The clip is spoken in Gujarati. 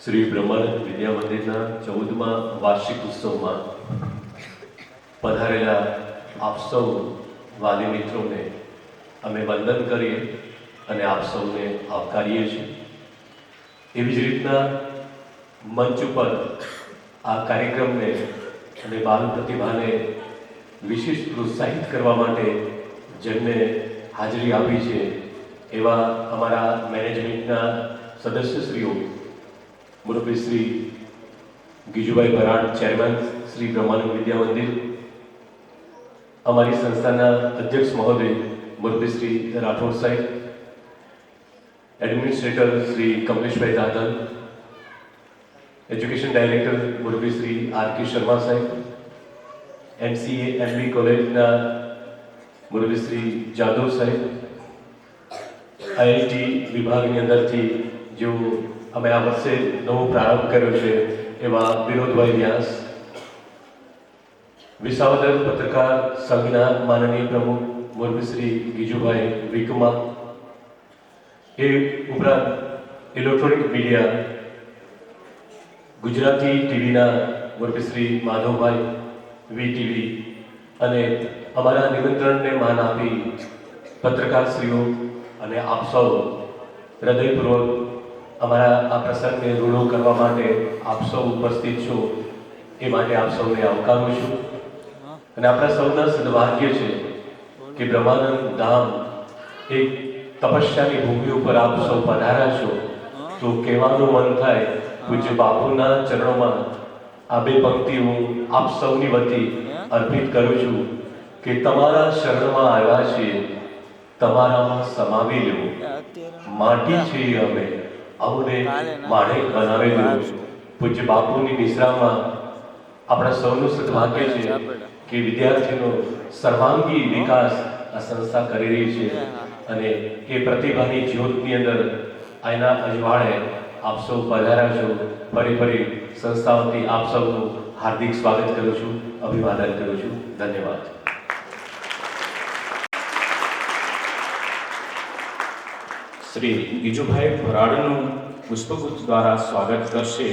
શ્રી બ્રહ્માનંદ વિદ્યા મંદિરના 14મા વાર્ષિક ઉત્સવમાં પધારેલા આપ સૌ વાલી મિત્રોને અમે વંદન કરીએ અને આપ સૌને આવકારીએ છીએ। એવી જ રીતના મંચ ઉપર આ કાર્યક્રમને અને બાલ પ્રતિભાને વિશિષ્ટ પ્રોત્સાહિત કરવા માટે જેમને હાજરી આપી છે એવા અમારા મેનેજમેન્ટના સદસ્યશ્રીઓ મુરબ્બી શ્રી ગીજુભાઈ ભરાડ, ચેરમેન શ્રી બ્રહ્માનંદ વિદ્યા મંદિર, અમારી સંસ્થાના અધ્યક્ષ મહોદય મુરબ્બી Shri Rathod saheb, administrator Shri Kamleshbhai Dadal, education director મુરબ્બી શ્રી આર કે શર્મા સાહેબ, MCA MB કોલેજના મુરબ્બી શ્રી જાદવ સાહેબ, IIT વિભાગની અંદરથી જો અમે આ વર્ષે નવો પ્રારંભ કર્યો છે એવા વિનોદભાઈ વ્યાસ, વિસાવદર પત્રકાર સંઘના માનનીય પ્રમુખ મુરબ્બી શ્રી ગીજુભાઈ વિકમા, એ ઉપરાંત ઇલેક્ટ્રોનિક મીડિયા ગુજરાતી ટીવીના મુરબ્બી શ્રી માધવભાઈ VTV અને અમારા નિમંત્રણને માન આપી પત્રકારશ્રીઓ અને આપ સૌ હૃદયપૂર્વક અમારા આ પ્રસંગને રૂડો કરવા માટે આપ સૌ ઉપસ્થિત છો એ માટે આપ સૌને આવકારું છું। અને આપણા સૌના સદભાગ્ય છે કે બ્રહ્માનંદ ધામ એક તપસ્યાની ભૂમિ ઉપર આપ સૌ પધાર્યા છો તો કહેવાનું મન થાય પૂજ્ય બાપુના ચરણોમાં આ બે પંક્તિ હું આપ સૌની વતી અર્પિત કરું છું કે તમારા શરણમાં આવ્યા છીએ, તમારામાં સમાવી લેવું, માટી છીએ અમે, અમને માણેક બનાવી દેવું। પૂજ્ય બાપુની નિશ્રામાં આપણા સૌનું સદભાગ્ય છે કે વિદ્યાર્થીનો સર્વાંગી વિકાસ આ સંસ્થા કરી રહી છે અને એ પ્રતિભાની જ્યોતની અંદર આના અજવાળે આપ સૌ પધાર્યા છો। ફરી સંસ્થા વતી આપ સૌનું હાર્દિક સ્વાગત કરું છું, અભિવાદન કરું છું। ધન્યવાદ। શ્રી ગીજુભાઈ ભરાડનું પુષ્પગુચ્છ દ્વારા સ્વાગત કરશે